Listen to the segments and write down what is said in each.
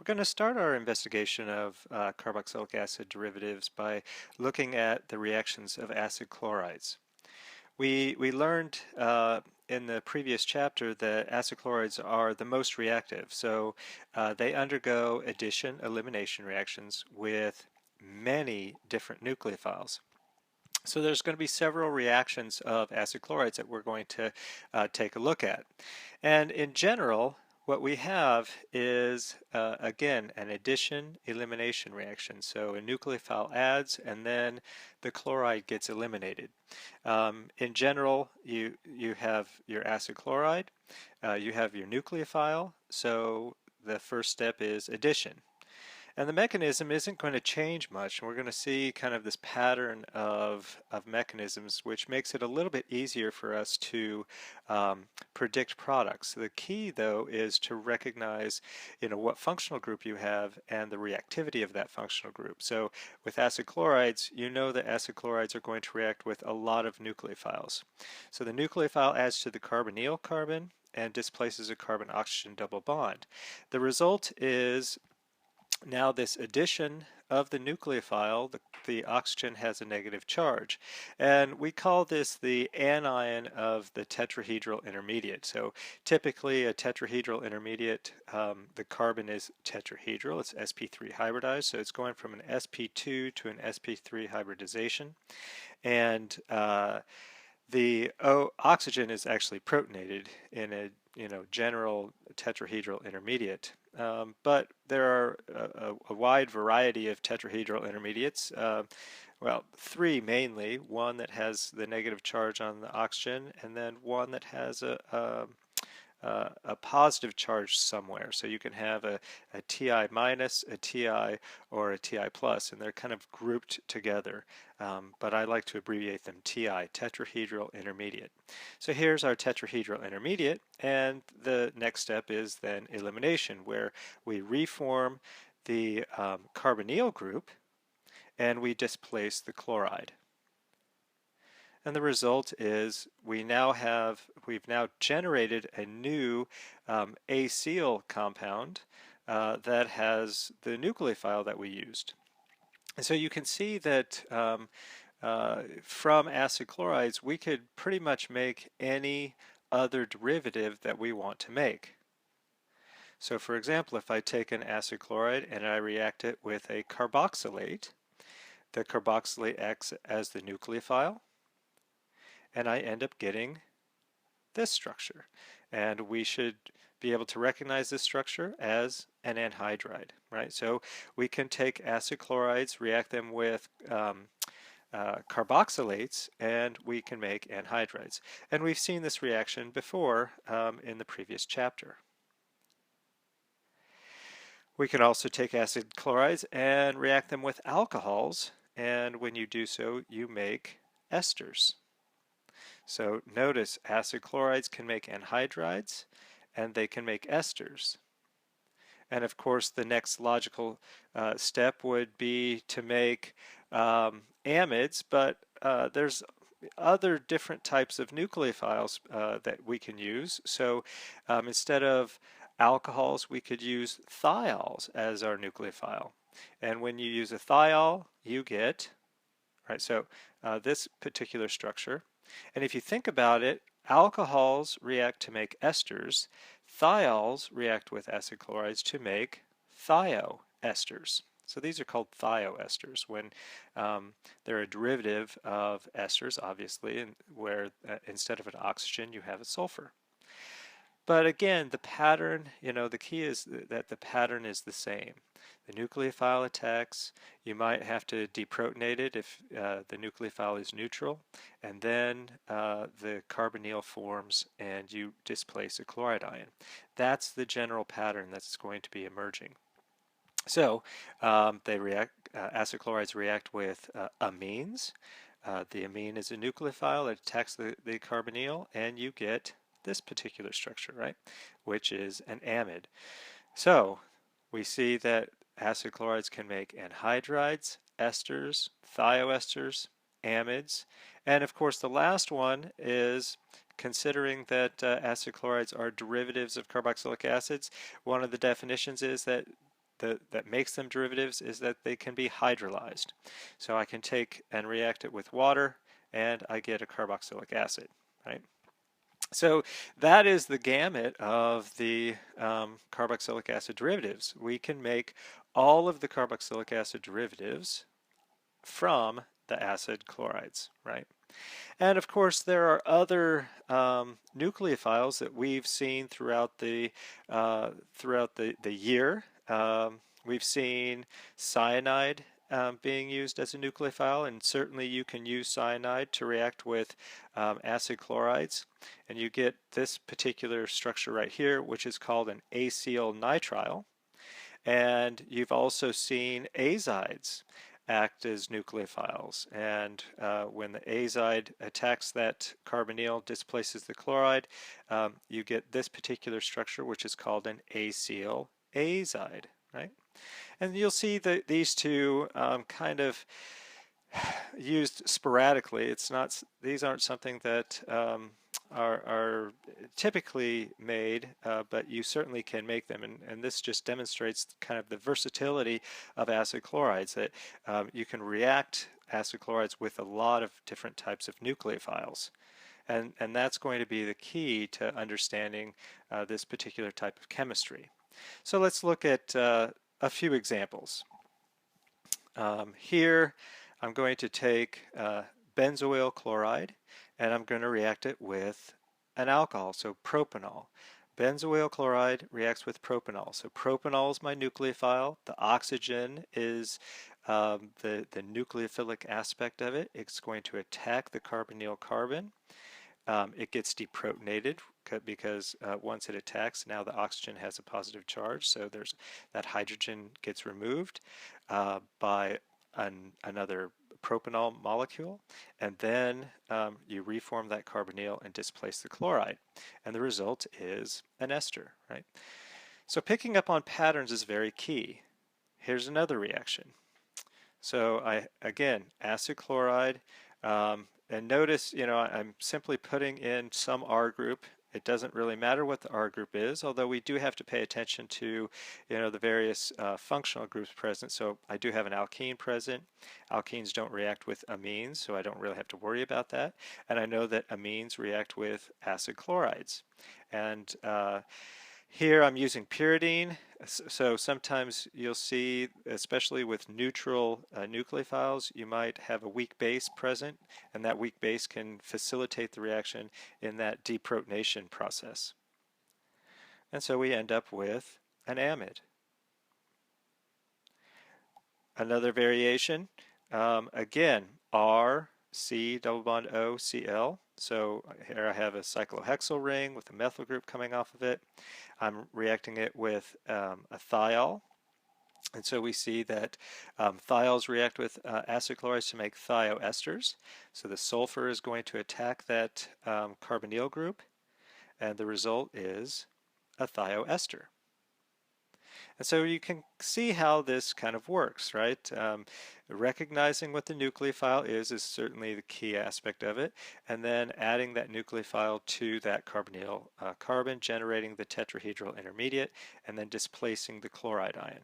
We're going to start our investigation of carboxylic acid derivatives by looking at the reactions of acid chlorides. We learned in the previous chapter that acid chlorides are the most reactive, so they undergo addition-elimination reactions with many different nucleophiles. So there's going to be several reactions of acid chlorides that we're going to take a look at. And in general, what we have is, again, an addition-elimination reaction. So a nucleophile adds, and then the chloride gets eliminated. In general, you have your acid chloride, you have your nucleophile, so the first step is addition. And the mechanism isn't going to change much, and we're going to see kind of this pattern of mechanisms, which makes it a little bit easier for us to predict products. The key, though, is to recognize, what functional group you have and the reactivity of that functional group. So with acid chlorides, you know that acid chlorides are going to react with a lot of nucleophiles. So the nucleophile adds to the carbonyl carbon and displaces a carbon-oxygen double bond. The result is now this addition of the nucleophile, the oxygen has a negative charge. And we call this the anion of the tetrahedral intermediate. So typically a tetrahedral intermediate, the carbon is tetrahedral, it's sp3 hybridized, so it's going from an sp2 to an sp3 hybridization. And the oxygen is actually protonated in a general tetrahedral intermediate. But there are a wide variety of tetrahedral intermediates. Well, three mainly. One that has the negative charge on the oxygen, and then one that has a positive charge somewhere. So you can have a Ti minus, a Ti, or a Ti plus, and they're kind of grouped together. But I like to abbreviate them Ti, tetrahedral intermediate. So here's our tetrahedral intermediate, and the next step is then elimination, where we reform the carbonyl group and we displace the chloride. And the result is we've now generated a new acyl compound that has the nucleophile that we used. And so you can see that from acid chlorides we could pretty much make any other derivative that we want to make. So for example, if I take an acid chloride and I react it with a carboxylate, the carboxylate acts as the nucleophile, and I end up getting this structure. And we should be able to recognize this structure as an anhydride, right? So we can take acid chlorides, react them with carboxylates, and we can make anhydrides. And we've seen this reaction before in the previous chapter. We can also take acid chlorides and react them with alcohols, and when you do so, you make esters. So notice acid chlorides can make anhydrides and they can make esters. And of course the next logical step would be to make amides, but there's other different types of nucleophiles that we can use. So instead of alcohols, we could use thiols as our nucleophile. And when you use a thiol, you get, right, so this particular structure. And if you think about it, alcohols react to make esters, thiols react with acid chlorides to make thioesters. So these are called thioesters when they're a derivative of esters, obviously, and where instead of an oxygen you have a sulfur. But again, the pattern, the key is that the pattern is the same. The nucleophile attacks, you might have to deprotonate it if the nucleophile is neutral, and then the carbonyl forms and you displace a chloride ion. That's the general pattern that's going to be emerging. So acid chlorides react with amines. The amine is a nucleophile that attacks the carbonyl, and you get this particular structure, right, which is an amide. So we see that acid chlorides can make anhydrides, esters, thioesters, amides, and of course the last one is, considering that acid chlorides are derivatives of carboxylic acids, one of the definitions is that that makes them derivatives is that they can be hydrolyzed. So I can take and react it with water, and I get a carboxylic acid, right? So that is the gamut of the carboxylic acid derivatives. We can make all of the carboxylic acid derivatives from the acid chlorides, right? And of course, there are other nucleophiles that we've seen throughout the year. We've seen cyanide being used as a nucleophile, and certainly you can use cyanide to react with acid chlorides, and you get this particular structure right here, which is called an acyl nitrile. And you've also seen azides act as nucleophiles, and when the azide attacks that carbonyl, displaces the chloride, you get this particular structure, which is called an acyl azide, right? And you'll see that these two kind of used sporadically. It's not; these aren't something that are typically made, but you certainly can make them, and this just demonstrates kind of the versatility of acid chlorides, that you can react acid chlorides with a lot of different types of nucleophiles, and that's going to be the key to understanding this particular type of chemistry. So let's look at a few examples. Here I'm going to take benzoyl chloride, and I'm going to react it with an alcohol, so propanol. Benzoyl chloride reacts with propanol. So propanol is my nucleophile. The oxygen is the nucleophilic aspect of it. It's going to attack the carbonyl carbon. It gets deprotonated because once it attacks, now the oxygen has a positive charge, so there's that hydrogen gets removed by another propanol molecule, and then you reform that carbonyl and displace the chloride, and the result is an ester, right? So picking up on patterns is very key. Here's another reaction. So again, acid chloride, and notice, I'm simply putting in some R group. It doesn't really matter what the R group is, although we do have to pay attention to, the various functional groups present. So I do have an alkene present. Alkenes don't react with amines, so I don't really have to worry about that. And I know that amines react with acid chlorides. And here I'm using pyridine, so sometimes you'll see, especially with neutral nucleophiles, you might have a weak base present, and that weak base can facilitate the reaction in that deprotonation process. And so we end up with an amide. Another variation, again, R, C, double bond O, Cl. So here I have a cyclohexyl ring with a methyl group coming off of it. I'm reacting it with a thiol. And so we see that thiols react with acid chlorides to make thioesters. So the sulfur is going to attack that carbonyl group, and the result is a thioester. And so you can see how this kind of works, right? Recognizing what the nucleophile is certainly the key aspect of it, and then adding that nucleophile to that carbonyl carbon, generating the tetrahedral intermediate, and then displacing the chloride ion.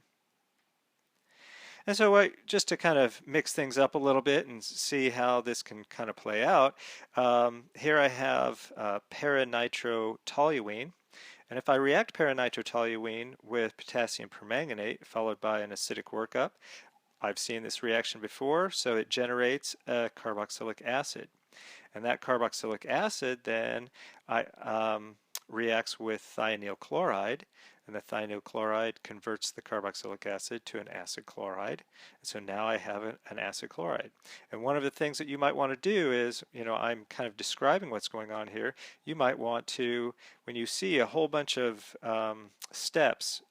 And so just to kind of mix things up a little bit and see how this can kind of play out, here I have paranitrotoluene. And if I react paranitrotoluene with potassium permanganate followed by an acidic workup, I've seen this reaction before, so it generates a carboxylic acid. And that carboxylic acid then reacts with thionyl chloride, and the thionyl chloride converts the carboxylic acid to an acid chloride. And so now I have an acid chloride. And one of the things that you might want to do is, I'm kind of describing what's going on here. You might want to, when you see a whole bunch of steps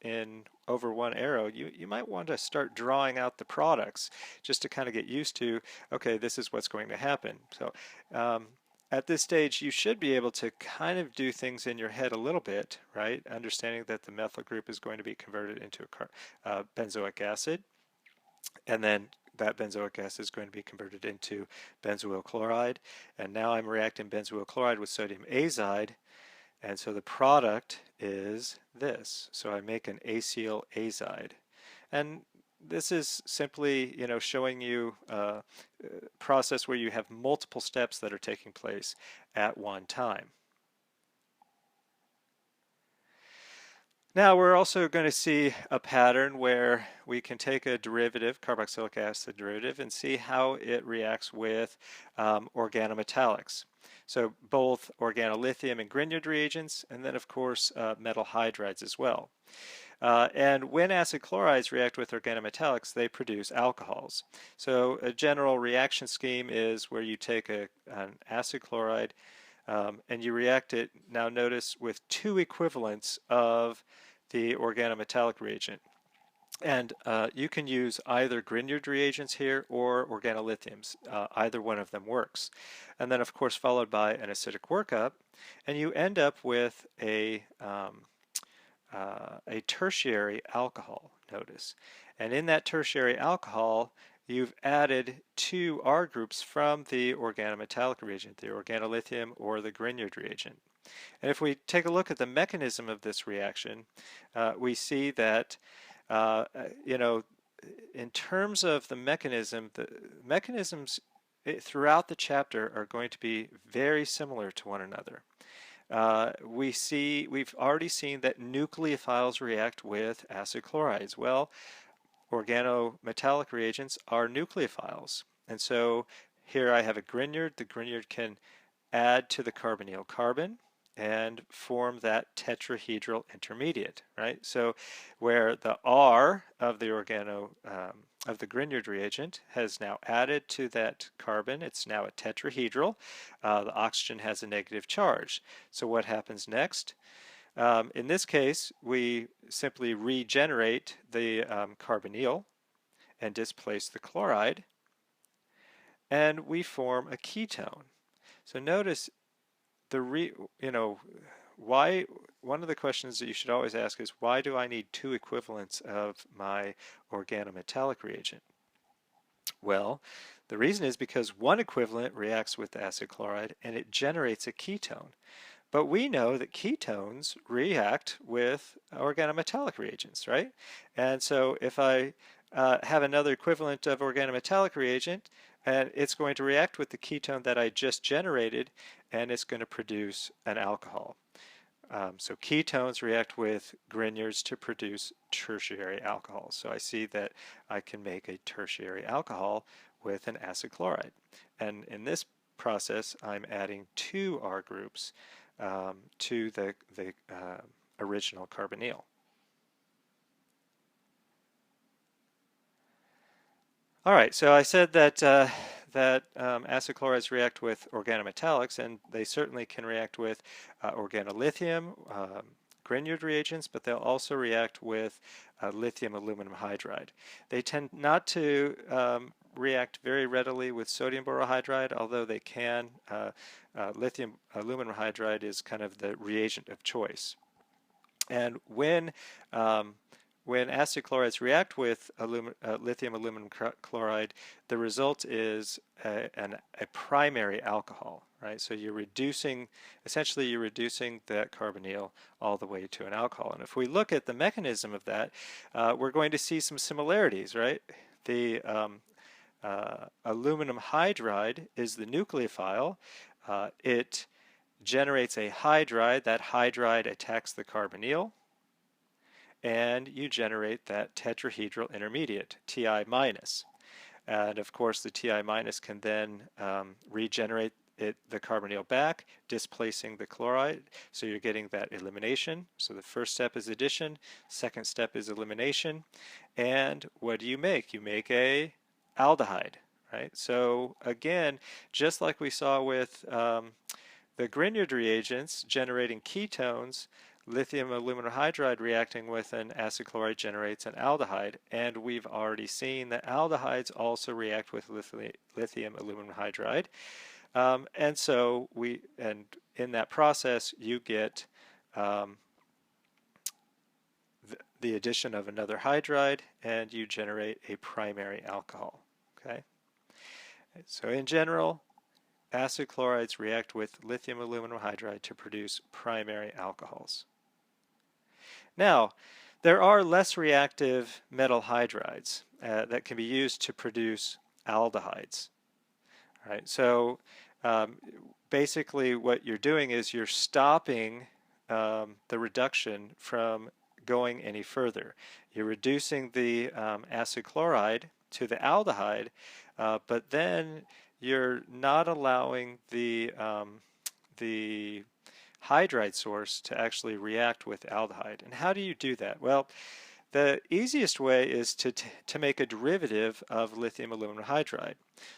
over one arrow, you might want to start drawing out the products just to kind of get used to, okay, this is what's going to happen. So at this stage, you should be able to kind of do things in your head a little bit, right? Understanding that the methyl group is going to be converted into a benzoic acid, and then that benzoic acid is going to be converted into benzoyl chloride, and now I'm reacting benzoyl chloride with sodium azide, and so the product is this. So I make an acyl azide. And this is simply, showing you a process where you have multiple steps that are taking place at one time. Now we're also going to see a pattern where we can take a derivative, carboxylic acid derivative, and see how it reacts with organometallics. So both organolithium and Grignard reagents, and then of course metal hydrides as well. And when acid chlorides react with organometallics, they produce alcohols. So a general reaction scheme is where you take an acid chloride and you react it, now notice, with two equivalents of the organometallic reagent. And you can use either Grignard reagents here or organolithiums. Either one of them works. And then, of course, followed by an acidic workup. And you end up with a tertiary alcohol, notice. And in that tertiary alcohol, you've added two R groups from the organometallic reagent, the organolithium or the Grignard reagent. And if we take a look at the mechanism of this reaction, we see that, in terms of the mechanisms throughout the chapter are going to be very similar to one another. We've already seen that nucleophiles react with acid chlorides. Well, organometallic reagents are nucleophiles. And so here I have a Grignard. The Grignard can add to the carbonyl carbon and form that tetrahedral intermediate, right? So where the R of the of the Grignard reagent has now added to that carbon, it's now a tetrahedral. The oxygen has a negative charge. So what happens next? In this case, we simply regenerate the carbonyl and displace the chloride, and we form a ketone. So notice why, one of the questions that you should always ask is, why do I need two equivalents of my organometallic reagent? Well, the reason is because one equivalent reacts with the acid chloride and it generates a ketone. But we know that ketones react with organometallic reagents, right? And so if I have another equivalent of organometallic reagent, and it's going to react with the ketone that I just generated, and it's going to produce an alcohol. So ketones react with Grignards to produce tertiary alcohols. So I see that I can make a tertiary alcohol with an acid chloride. And in this process, I'm adding two R groups to the original carbonyl. All right, so I said that acid chlorides react with organometallics, and they certainly can react with organolithium, Grignard reagents, but they'll also react with lithium aluminum hydride. They tend not to react very readily with sodium borohydride, although they can. Lithium aluminum hydride is kind of the reagent of choice. And when acid chlorides react with lithium aluminum chloride, the result is a primary alcohol, right? So essentially you're reducing that carbonyl all the way to an alcohol. And if we look at the mechanism of that, we're going to see some similarities, right? The aluminum hydride is the nucleophile. It generates a hydride. That hydride attacks the carbonyl, and you generate that tetrahedral intermediate, Ti minus. And of course the Ti minus can then regenerate the carbonyl back, displacing the chloride. So you're getting that elimination. So the first step is addition, second step is elimination. And what do you make? You make a aldehyde, right? So again, just like we saw with the Grignard reagents generating ketones, lithium aluminum hydride reacting with an acid chloride generates an aldehyde, and we've already seen that aldehydes also react with lithium aluminum hydride, and so in that process you get the addition of another hydride, and you generate a primary alcohol. Okay, so in general, acid chlorides react with lithium aluminum hydride to produce primary alcohols. Now, There are less reactive metal hydrides that can be used to produce aldehydes. Right? So um, basically what you're doing is you're stopping the reduction from going any further. You're reducing the acid chloride to the aldehyde, but then you're not allowing the hydride source to actually react with aldehyde. And how do you do that? Well, the easiest way is to make a derivative of lithium aluminum hydride.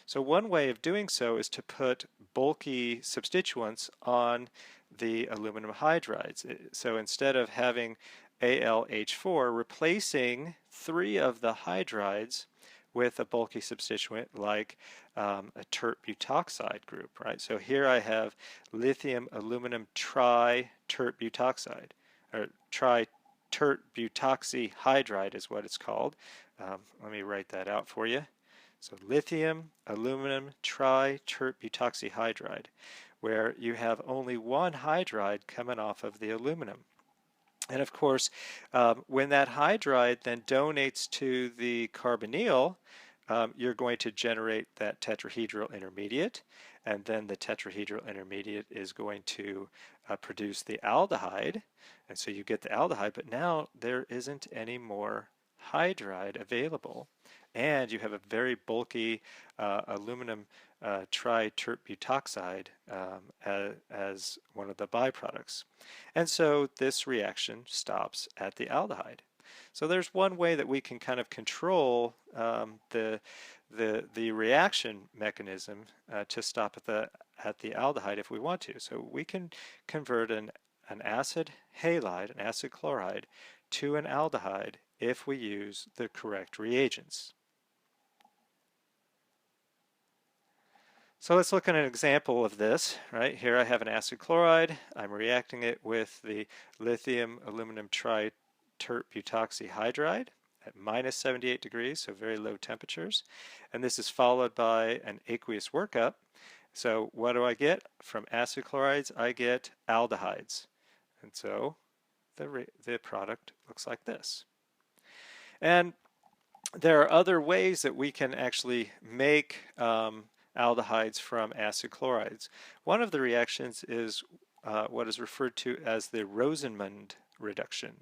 So one way of doing so is to put bulky substituents on the aluminum hydrides. So instead of having AlH4, replacing 3 of the hydrides with a bulky substituent like a tert butoxide group, right? So here I have lithium aluminum tri-tert butoxide, or tri-tert butoxyhydride is what it's called. Let me write that out for you. So lithium aluminum tri-tert butoxyhydride, where you have only one hydride coming off of the aluminum. And of course, when that hydride then donates to the carbonyl, you're going to generate that tetrahedral intermediate, and then the tetrahedral intermediate is going to produce the aldehyde, and so you get the aldehyde, but now there isn't any more hydride available, and you have a very bulky aluminum tri-tert butoxide as one of the byproducts. And so this reaction stops at the aldehyde. So there's one way that we can kind of control the reaction mechanism to stop at the aldehyde if we want to. So we can convert an acid halide, an acid chloride, to an aldehyde if we use the correct reagents. So let's look at an example of this. Right here I have an acid chloride. I'm reacting it with the lithium aluminum tri-tert butoxyhydride at minus 78 degrees, so very low temperatures. And this is followed by an aqueous workup. So what do I get from acid chlorides? I get aldehydes. And so the product looks like this. And there are other ways that we can actually make aldehydes from acid chlorides. One of the reactions is what is referred to as the Rosenmund reduction,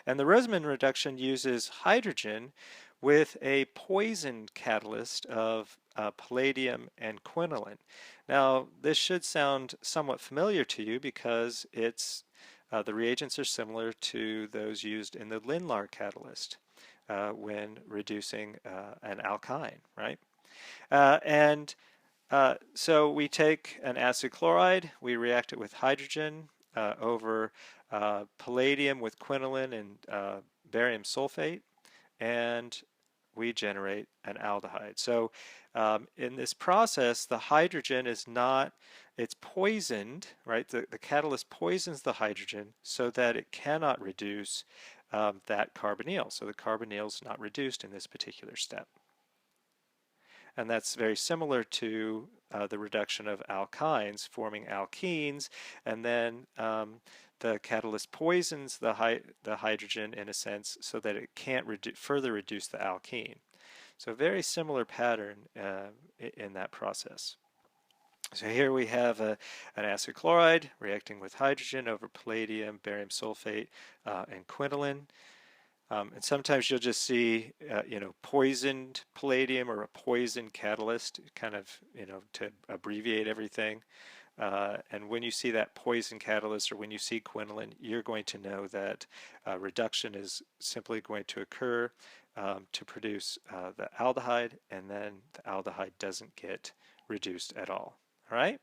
And the Rosenmund reduction uses hydrogen with a poison catalyst of palladium and quinoline. Now, this should sound somewhat familiar to you because the reagents are similar to those used in the Lindlar catalyst when reducing an alkyne, right? So we take an acid chloride, we react it with hydrogen over palladium with quinoline and barium sulfate, and we generate an aldehyde. So in this process, the hydrogen is not, it's poisoned, right? The catalyst poisons the hydrogen so that it cannot reduce that carbonyl. So the carbonyl is not reduced in this particular step. And that's very similar to the reduction of alkynes forming alkenes, and then the catalyst poisons the hydrogen in a sense so that it can't further reduce the alkene. So a very similar pattern in that process. So here we have an acid chloride reacting with hydrogen over palladium, barium sulfate, and quinoline. And sometimes you'll just see, poisoned palladium or a poisoned catalyst, kind of, to abbreviate everything. And when you see that poison catalyst or when you see quinoline, you're going to know that reduction is simply going to occur to produce the aldehyde, and then the aldehyde doesn't get reduced at all. All right?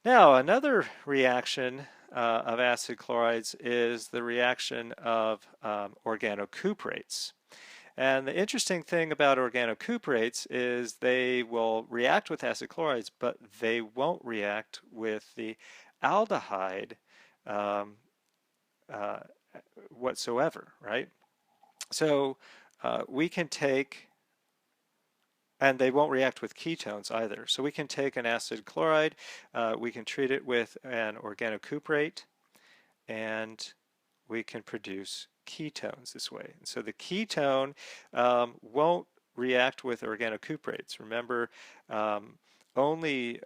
Now, another reaction of acid chlorides is the reaction of organocuprates. And the interesting thing about organocuprates is they will react with acid chlorides, but they won't react with the aldehyde whatsoever, right? So we can take, and they won't react with ketones either. So we can take an acid chloride, we can treat it with an organocuprate, and we can produce ketones this way. And so the ketone won't react with organocuprates. Remember, only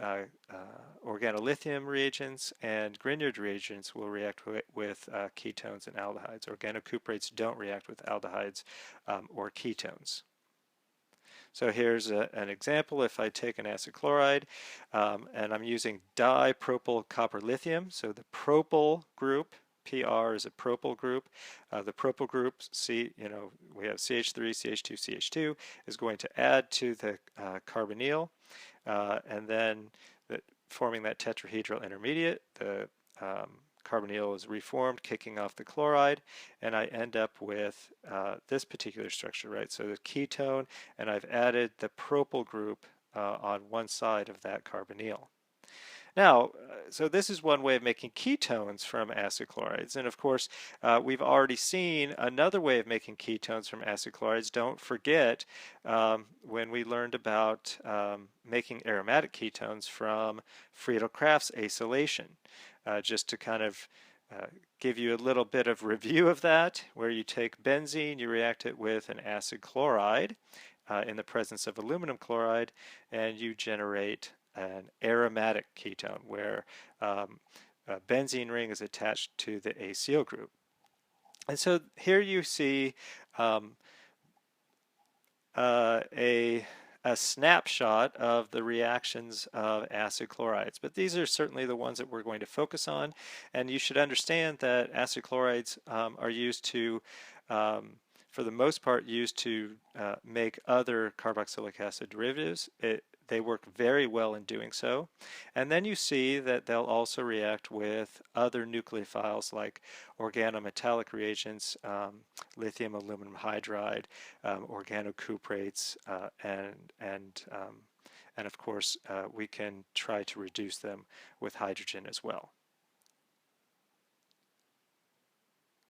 organolithium reagents and Grignard reagents will react with ketones and aldehydes. Organocuprates don't react with aldehydes or ketones. So here's an example. If I take an acid chloride and I'm using dipropyl copper lithium, so the propyl group, PR is a propyl group. The propyl group, we have CH3, CH2, CH2, is going to add to the carbonyl, and then forming that tetrahedral intermediate, the carbonyl is reformed, kicking off the chloride, and I end up with this particular structure, right? So the ketone, and I've added the propyl group on one side of that carbonyl. Now, so this is one way of making ketones from acid chlorides, and of course we've already seen another way of making ketones from acid chlorides. Don't forget when we learned about making aromatic ketones from Friedel-Crafts acylation. Just to kind of give you a little bit of review of that, where you take benzene, you react it with an acid chloride in the presence of aluminum chloride, and you generate an aromatic ketone where a benzene ring is attached to the acyl group. And so here you see a snapshot of the reactions of acid chlorides, but these are certainly the ones that we're going to focus on, and you should understand that acid chlorides are used to for the most part used to make other carboxylic acid derivatives. They work very well in doing so. And then you see that they'll also react with other nucleophiles like organometallic reagents, lithium aluminum hydride, organocuprates, and of course we can try to reduce them with hydrogen as well.